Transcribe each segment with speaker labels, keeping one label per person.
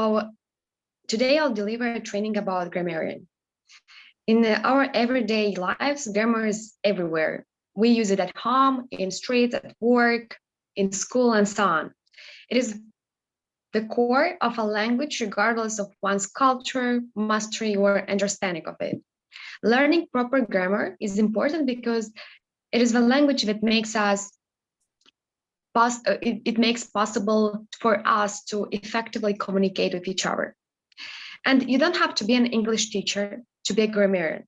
Speaker 1: So today I'll deliver a training about Grammarian. In our everyday lives, grammar is everywhere. We use it at home, in streets, at work, in school, and so on. It is the core of a language, regardless of one's culture, mastery, or understanding of it. Learning proper grammar is important because it is the language that makes it makes possible for us to effectively communicate with each other. And you don't have to be an English teacher to be a grammarian.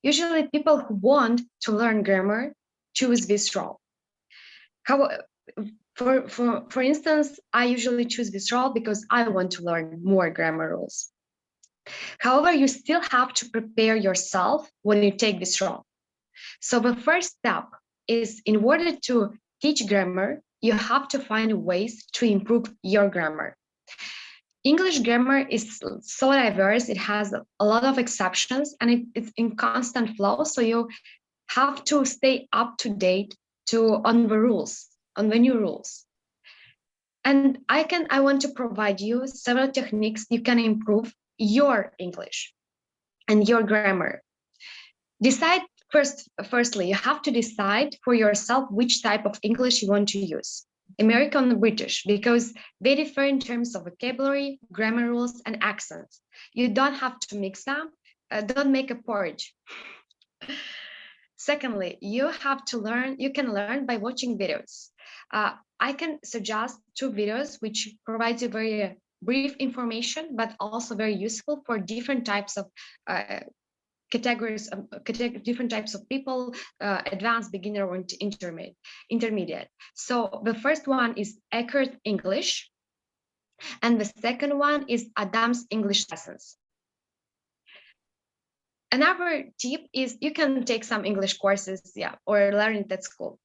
Speaker 1: Usually people who want to learn grammar choose this role. How, for instance, I usually choose this role because I want to learn more grammar rules. However, you still have to prepare yourself when you take this role. So the first step is, in order to teach grammar, you have to find ways to improve your grammar. English grammar is so diverse, it has a lot of exceptions, and it's in constant flow. So you have to stay up to date on the rules, on the new rules. And I want to provide you several techniques you can improve your English and your grammar. Firstly, you have to decide for yourself which type of English you want to use. American or British, because they differ in terms of vocabulary, grammar rules, and accents. You don't have to mix them. Don't make a porridge. Secondly, you can learn by watching videos. I can suggest 2 videos which provide you very brief information, but also very useful for different types of categories, different types of people, advanced, beginner, or intermediate. So the first one is Accurate English, and the second one is Adam's English Lessons. Another tip is you can take some English courses, or learn it at school.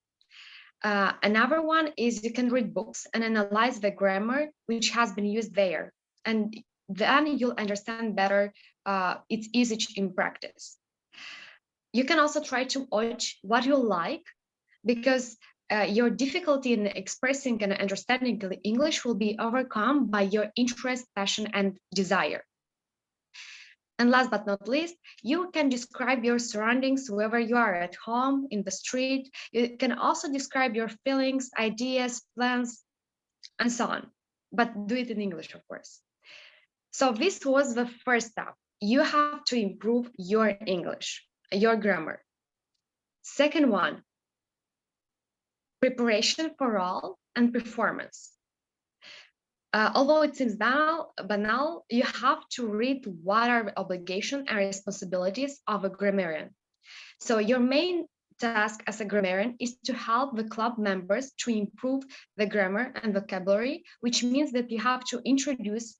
Speaker 1: Another one is you can read books and analyze the grammar which has been used there, and then you'll understand better its usage in practice. You can also try to watch what you like, because your difficulty in expressing and understanding the English will be overcome by your interest, passion, and desire. And last but not least, you can describe your surroundings wherever you are, at home, in the street. You can also describe your feelings, ideas, plans, and so on, but do it in English, of course. So this was the first step. You have to improve your English, your grammar. Second one, preparation for all and performance. Although it seems banal, you have to read what are the obligations and responsibilities of a grammarian. So your main task as a grammarian is to help the club members to improve the grammar and vocabulary, which means that you have to introduce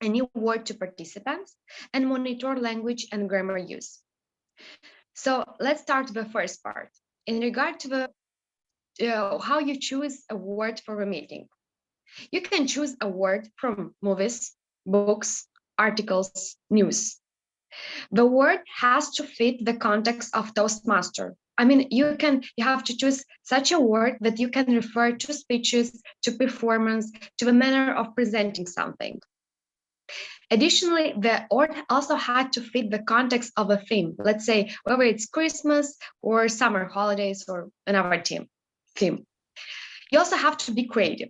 Speaker 1: a new word to participants and monitor language and grammar use. So let's start with the first part. In regard to the how you choose a word for a meeting. You can choose a word from movies, books, articles, news. The word has to fit the context of Toastmaster. I mean, you have to choose such a word that you can refer to speeches, to performance, to the manner of presenting something. Additionally, the word also had to fit the context of a theme. Let's say whether it's Christmas or summer holidays or another theme. You also have to be creative.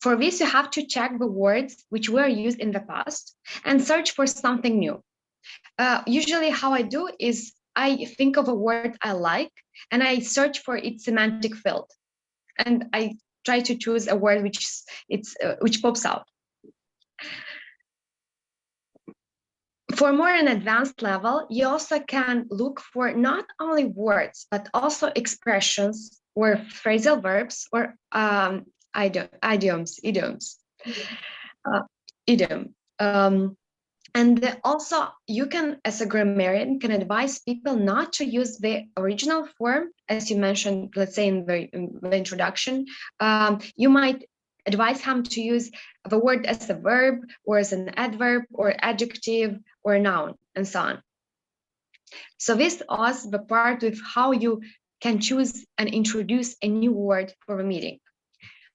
Speaker 1: For this, you have to check the words which were used in the past and search for something new. Usually how I do is I think of a word I like and I search for its semantic field. And I try to choose a word which pops out. For more an advanced level, you also can look for not only words, but also expressions or phrasal verbs or idioms. And also you can, as a grammarian, can advise people not to use the original form, as you mentioned, let's say in the introduction. You might advise him to use the word as a verb or as an adverb or adjective or noun and so on. So this was the part with how you can choose and introduce a new word for a meeting.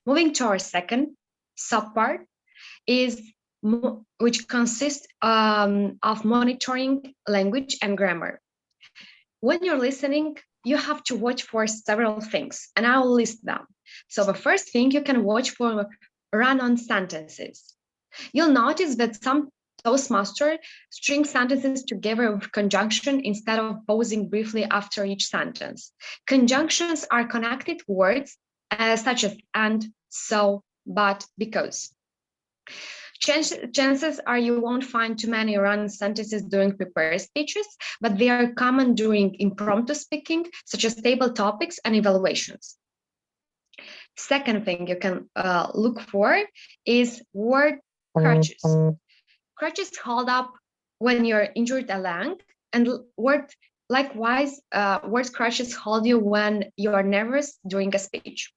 Speaker 1: Moving to our second subpart is which consists of monitoring language and grammar. When you're listening, you have to watch for several things, and I will list them. So the first thing, you can watch for run-on sentences. You'll notice that some Toastmaster string sentences together with conjunction instead of pausing briefly after each sentence. Conjunctions are connected words such as and, so, but, because. Chances are you won't find too many run sentences during prepared speeches, but they are common during impromptu speaking, such as table topics and evaluations. Second thing you can look for is word crutches. Crutches hold up when you're injured a leg, and likewise, word crutches hold you when you are nervous during a speech.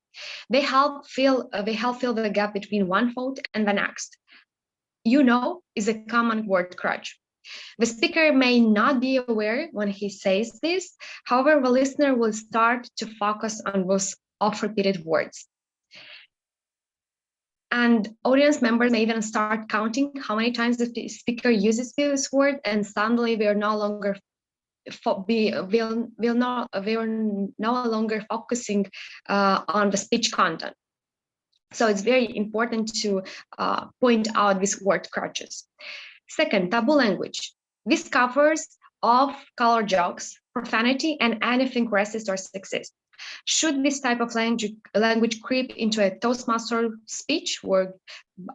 Speaker 1: They help fill the gap between one thought and the next. Is a common word crutch. The speaker may not be aware when he says this. However, the listener will start to focus on those oft-repeated words. And audience members may even start counting how many times the speaker uses this word, and suddenly they are no longer focusing on the speech content. So it's very important to point out these word crutches. Second, taboo language. This covers off-color jokes, profanity, and anything racist or sexist. Should this type of language creep into a Toastmaster speech or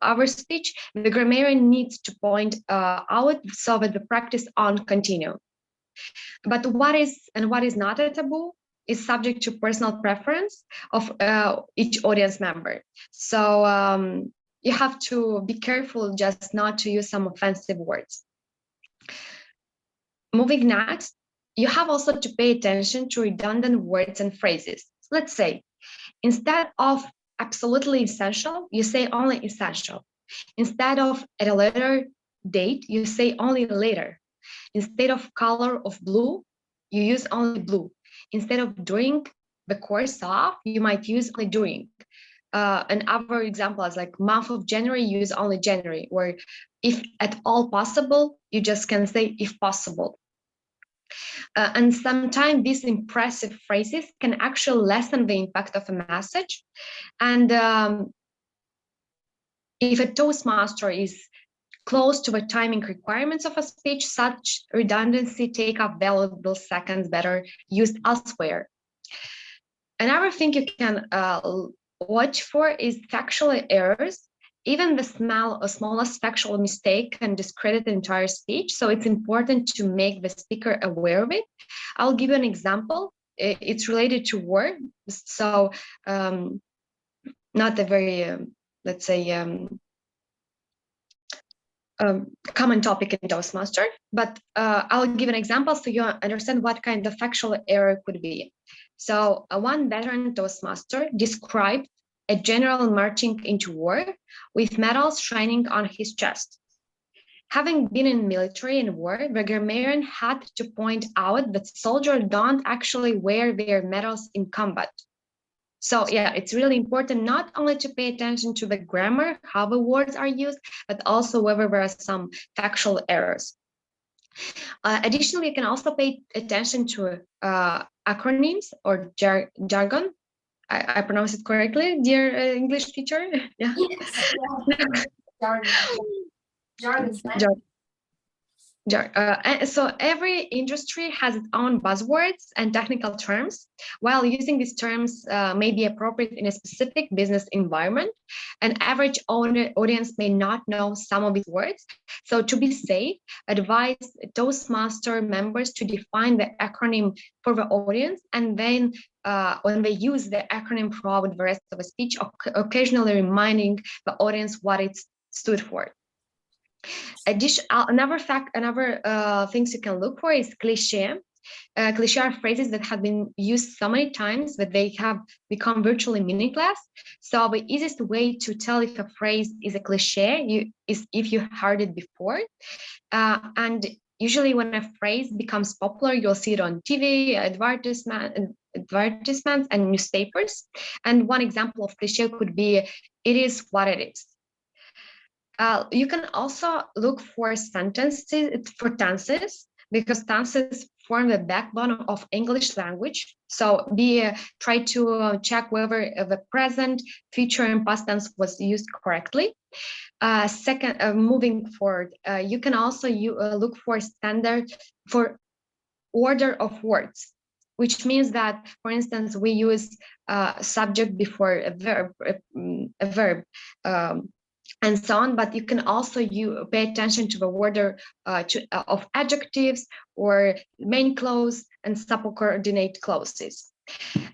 Speaker 1: our speech, the grammarian needs to point out so that the practice on continue. But what is not a taboo is subject to personal preference of each audience member. So you have to be careful just not to use some offensive words. Moving next, you have also to pay attention to redundant words and phrases. Let's say, instead of absolutely essential, you say only essential. Instead of at a later date, you say only later. Instead of color of blue, you use only blue. Instead of during the course of, you might use only during. Another example is like month of January, use only January, or if at all possible, you just can say if possible. And sometimes these impressive phrases can actually lessen the impact of a message. And if a Toastmaster is close to the timing requirements of a speech, such redundancy take up valuable seconds better used elsewhere. Another thing you can watch for is factual errors. Even the smallest factual mistake can discredit the entire speech, so it's important to make the speaker aware of it. I'll give you an example. It's related to war, so not a very, let's say, common topic in Toastmaster, but I'll give an example so you understand what kind of factual error could be. So one veteran Toastmaster described a general marching into war with medals shining on his chest. Having been in military and war, the grammarian had to point out that soldiers don't actually wear their medals in combat. So yeah, it's really important not only to pay attention to the grammar, how the words are used, but also whether there are some factual errors. Additionally, you can also pay attention to acronyms or jargon. I pronounce it correctly, dear English teacher? Yeah.
Speaker 2: Yes, yeah. Jargon.
Speaker 1: So every industry has its own buzzwords and technical terms. While using these terms may be appropriate in a specific business environment, an average audience may not know some of these words. So to be safe, advise Toastmaster members to define the acronym for the audience, and then when they use the acronym throughout the rest of the speech, occasionally reminding the audience what it stood for. Another things you can look for is cliché. Cliché are phrases that have been used so many times that they have become virtually meaningless. So the easiest way to tell if a phrase is a cliché is if you heard it before. And usually when a phrase becomes popular, you'll see it on TV, advertisements and newspapers. And one example of cliché could be, "It is what it is." You can also look for tenses, because tenses form the backbone of English language. So try to check whether the present, future, and past tense was used correctly. Second, moving forward, you can also look for standard for order of words, which means that, for instance, we use subject before a verb, and so on. But you can also pay attention to the order of adjectives or main clause and subordinate clauses.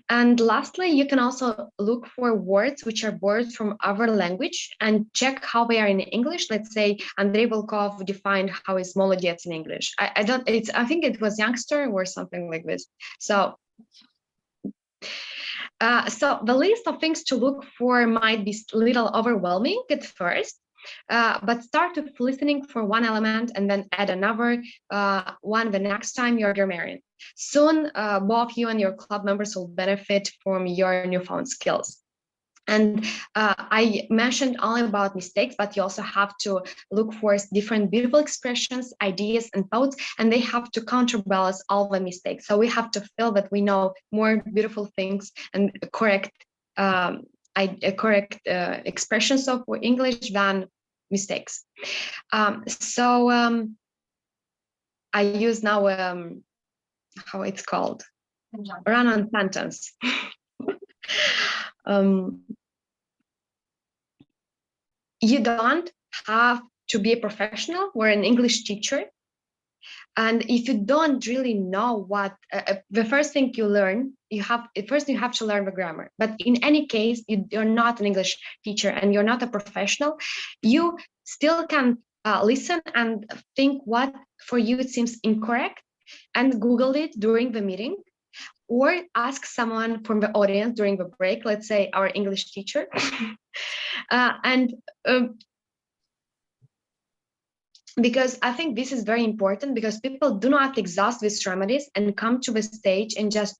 Speaker 1: And lastly, you can also look for words which are borrowed from other language and check how they are in English. Let's say Andrei Volkov defined how is молодец in English. I think it was youngster or something like this. So the list of things to look for might be a little overwhelming at first, but start with listening for one element and then add another one the next time you're grammarian. Soon, both you and your club members will benefit from your newfound skills. And I mentioned only about mistakes, but you also have to look for different beautiful expressions, ideas, and thoughts, and they have to counterbalance all the mistakes. So we have to feel that we know more beautiful things and correct expressions of English than mistakes. I use now how it's called, run-on sentence. You don't have to be a professional or an English teacher. And if you don't really know what, the first thing you learn, you have to learn the grammar. But in any case, you're not an English teacher and you're not a professional, you still can listen and think what for you it seems incorrect and Google it during the meeting, or ask someone from the audience during the break, let's say our English teacher. Because I think this is very important, because people do not exhaust these remedies and come to the stage and just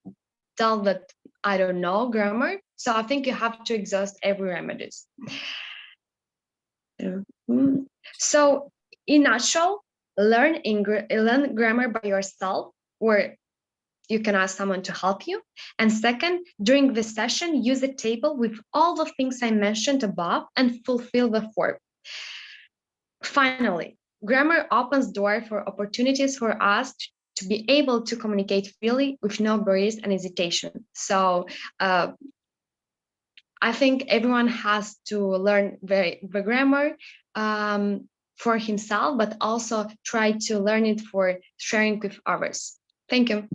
Speaker 1: tell that I don't know grammar. So I think you have to exhaust every remedies. So in a nutshell, learn grammar by yourself, or you can ask someone to help you. And second, during the session, use a table with all the things I mentioned above and fulfill the form. Finally, grammar opens door for opportunities for us to be able to communicate freely with no barriers and hesitation. So I think everyone has to learn the grammar for himself, but also try to learn it for sharing with others. Thank you.